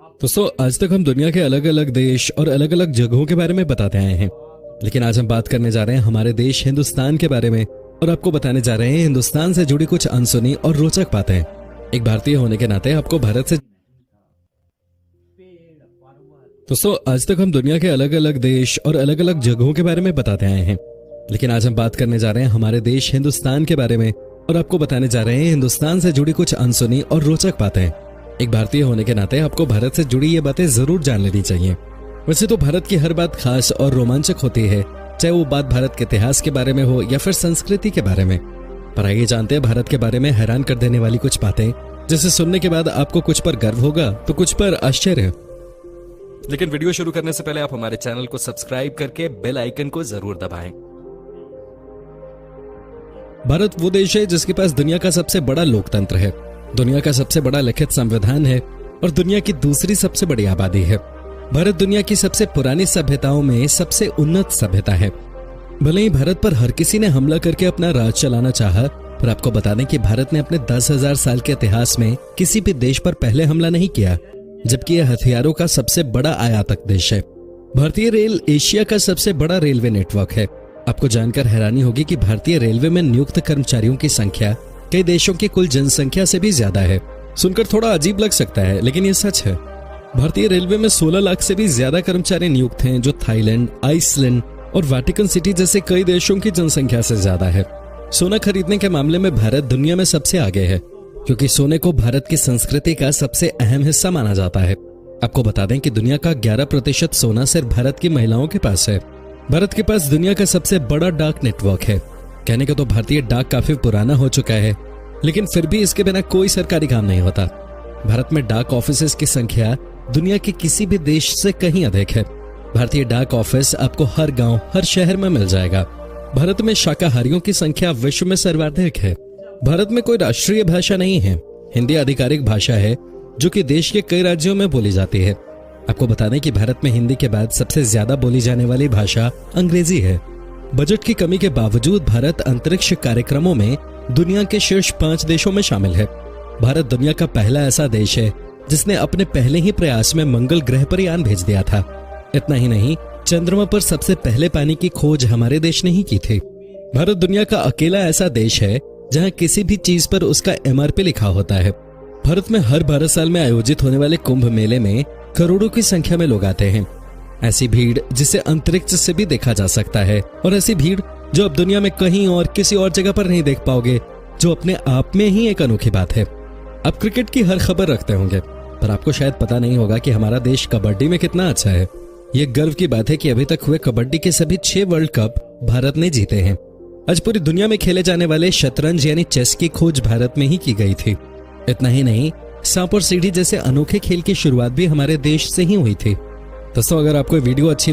दोस्तों, आज तक हम दुनिया के अलग अलग देश और अलग अलग जगहों के बारे में बताते आए हैं, लेकिन आज हम बात करने जा रहे हैं हमारे देश हिंदुस्तान के बारे में और आपको बताने जा रहे हैं हिंदुस्तान से जुड़ी कुछ अनसुनी और रोचक बातें। एक भारतीय होने के नाते आपको भारत से दोस्तों, आज तक हम दुनिया के अलग अलग देश और अलग अलग जगहों के बारे में बताते आए हैं, लेकिन आज हम बात करने जा रहे हैं हमारे देश हिंदुस्तान के बारे में और आपको बताने जा रहे हैं हिंदुस्तान से जुड़ी कुछ अनसुनी और रोचक बातें। एक भारतीय होने के नाते आपको भारत से जुड़ी ये बातें जरूर जान लेनी चाहिए। वैसे तो भारत की हर बात खास और रोमांचक होती है, चाहे वो बात भारत के इतिहास के बारे में हो या फिर संस्कृति के बारे में। पर आइए जानते हैं भारत के बारे में हैरान कर देने वाली कुछ बातें, जिसे सुनने के बाद आपको कुछ पर गर्व होगा तो कुछ पर आश्चर्य। लेकिन वीडियो शुरू करने से पहले आप हमारे चैनल को सब्सक्राइब करके बेल आइकन को जरूर दबाएं। भारत वो देश है जिसके पास दुनिया का सबसे बड़ा लोकतंत्र है, दुनिया का सबसे बड़ा लिखित संविधान है और दुनिया की दूसरी सबसे बड़ी आबादी है। भारत दुनिया की सबसे पुरानी सभ्यताओं में सबसे उन्नत सभ्यता है। भले ही भारत पर हर किसी ने हमला करके अपना राज चलाना चाहा, पर आपको बता दें कि भारत ने अपने 10,000 साल के इतिहास में किसी भी देश पर पहले हमला नहीं किया, जबकि यह हथियारों का सबसे बड़ा आयातक देश है। भारतीय रेल एशिया का सबसे बड़ा रेलवे नेटवर्क है। आपको जानकर हैरानी होगी कि भारतीय रेलवे में नियुक्त कर्मचारियों की संख्या कई देशों की कुल जनसंख्या से भी ज्यादा है। सुनकर थोड़ा अजीब लग सकता है, लेकिन यह सच है। भारतीय रेलवे में 16 लाख से भी ज्यादा कर्मचारी नियुक्त हैं, जो थाईलैंड, आइसलैंड और वेटिकन सिटी जैसे कई देशों की जनसंख्या से ज्यादा है। सोना खरीदने के मामले में भारत दुनिया में सबसे आगे है, क्योंकि सोने को भारत की संस्कृति का सबसे अहम हिस्सा माना जाता है। आपको बता दें कि दुनिया का 11% सोना सिर्फ भारत की महिलाओं के पास है। भारत के पास दुनिया का सबसे बड़ा डाक नेटवर्क है। कहने को तो भारतीय डाक काफी पुराना हो चुका है, लेकिन फिर भी इसके बिना कोई सरकारी काम नहीं होता। भारत में डाक ऑफिसेस की संख्या दुनिया के किसी भी देश से कहीं अधिक है। भारतीय डाक ऑफिस आपको हर गांव, हर शहर में मिल जाएगा। भारत में शाकाहारियों की संख्या विश्व में सर्वाधिक है। भारत में कोई राष्ट्रीय भाषा नहीं है। हिंदी आधिकारिक भाषा है, जो कि देश के कई राज्यों में बोली जाती है। आपको बता दें कि भारत में हिंदी के बाद सबसे ज्यादा बोली जाने वाली भाषा अंग्रेजी है। बजट की कमी के बावजूद भारत अंतरिक्ष कार्यक्रमों में दुनिया के शीर्ष 5 देशों में शामिल है। भारत दुनिया का पहला ऐसा देश है जिसने अपने पहले ही प्रयास में मंगल ग्रह पर यान भेज दिया था। इतना ही नहीं, चंद्रमा पर सबसे पहले पानी की खोज हमारे देश ने ही की थी। भारत दुनिया का अकेला ऐसा देश है जहां किसी भी चीज पर उसका MRP लिखा होता है। भारत में हर 12 साल में आयोजित होने वाले कुंभ मेले में करोड़ों की संख्या में लोग आते हैं। ऐसी भीड़ जिसे अंतरिक्ष से भी देखा जा सकता है, और ऐसी भीड़ जो अब दुनिया में कहीं और किसी और जगह पर नहीं देख पाओगे, जो अपने आप में ही एक अनोखी बात है। आप क्रिकेट की हर खबर रखते होंगे, पर आपको शायद पता नहीं होगा कि हमारा देश कबड्डी में कितना अच्छा है। ये गर्व की बात है कि अभी तक हुए कबड्डी के सभी 6 वर्ल्ड कप भारत ने जीते हैं। आज पूरी दुनिया में खेले जाने वाले शतरंज यानी चेस की खोज भारत में ही की गई थी। इतना ही नहीं, सांप और सीढ़ी जैसे अनोखे खेल की शुरुआत भी हमारे देश से ही हुई थी। दोस्तों, अगर आपको वीडियो अच्छी